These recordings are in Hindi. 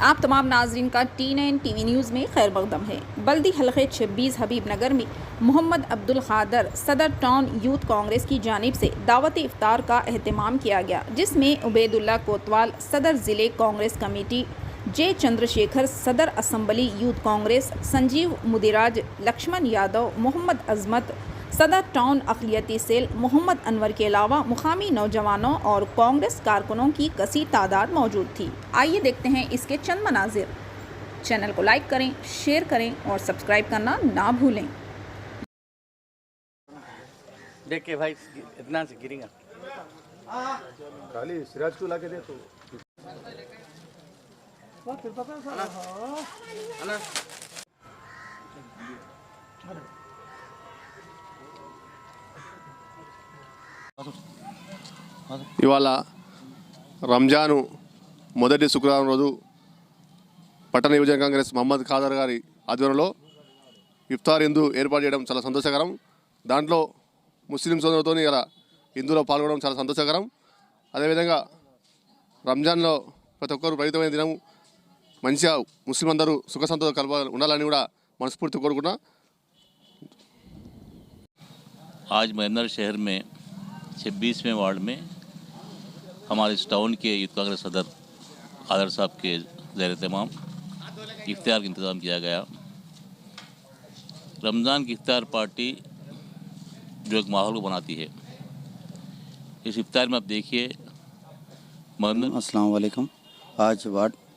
आप तमाम नाजरीन का T9 TV न्यूज़ में खैर मकदम है। बल्दी हल्के 26 हबीबनगर में मोहम्मद अब्दुल खादर सदर टाउन यूथ कांग्रेस की जानिब से दावत इफ्तार का एहतमाम किया गया, जिसमें उबैदुल्ला कोतवाल सदर ज़िले कांग्रेस कमेटी, जे चंद्रशेखर सदर असम्बली यूथ कांग्रेस, संजीव मुदिराज, लक्ष्मण यादव, मोहम्मद अजमत सदर टाउन अक़लियती सेल, मोहम्मद अनवर के अलावा मुकामी नौजवानों और कांग्रेस कारकुनों की कसीर तादाद मौजूद थी। आइए देखते हैं इसके चंद मनाजिर। चैनल को लाइक करें, शेयर करें और सब्सक्राइब करना ना भूलें। देख के भाई इतना से गिरेगा खाली सिराज को लाके दे तो ఇవాళ రంజాను మొదటి శుక్రవారం రోజు పట్టణ యువజన కాంగ్రెస్ మహమ్మద్ ఖాదర్ గారి ఆధ్వర్యంలో ఇఫ్తార్ హిందూ ఏర్పాటు చేయడం చాలా సంతోషకరం. దాంట్లో ముస్లిం సోదరులతో ఇలా హిందూలో పాల్గొనడం చాలా సంతోషకరం. అదేవిధంగా రంజాన్లో ప్రతి ఒక్కరు పవిత్రమైన దినం, మంచిగా ముస్లిం అందరూ సుఖ సంతోషాలు ఉండాలని కూడా మనస్ఫూర్తి కోరుకున్నా. आज महेंद्र शहर में 26वें वार्ड में हमारे इस टाउन के यूथ कांग्रेस सदर खादर साहब के ज़ेर तमाम इफ्तार का इंतज़ाम किया गया. रमज़ान की इफ्तार पार्टी जो एक माहौल को बनाती है, इस इफ्तार में आप देखिए अस्सलाम वालेकुम.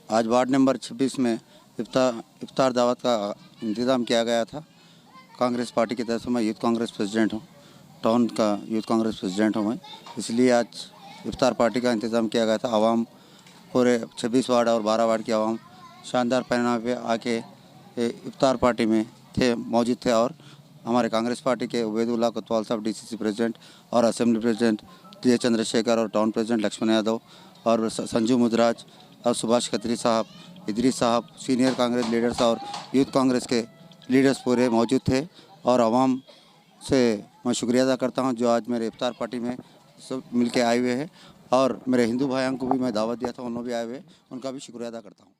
आज वार्ड नंबर 26 में इफ्तार दावत का इंतज़ाम किया गया था. कांग्रेस पार्टी की तरफ से मैं यूथ कांग्रेस प्रेसिडेंट हूँ, टाउन का यूथ कांग्रेस प्रेसिडेंट हूँ मैं, इसलिए आज इफ्तार पार्टी का इंतज़ाम किया गया था. आवाम पूरे 26 वार्ड और 12 वार्ड की आवाम शानदार पैमाने पे आके इफ्तार पार्टी में मौजूद थे. और हमारे कांग्रेस पार्टी के उबैदुल्ला कोतवाल साहब DCC प्रेसिडेंट और असेंबली प्रेसिडेंट जे चंद्रशेखर और टाउन प्रेसिडेंट लक्ष्मण यादव और संजीव मुदिराज और सुभाष खत्री साहब, इदरीस साहब, सीनियर कांग्रेस लीडर्स और यूथ कांग्रेस के लीडर्स पूरे मौजूद थे. और आवाम से मैं शुक्रिया अदा करता हूं जो आज मेरे इफ्तार पार्टी में सब मिलके आए हुए हैं. और मेरे हिंदू भाइयों को भी मैं दावत दिया था, उन्होंने भी आए हुए, उनका भी शुक्रिया अदा करता हूं.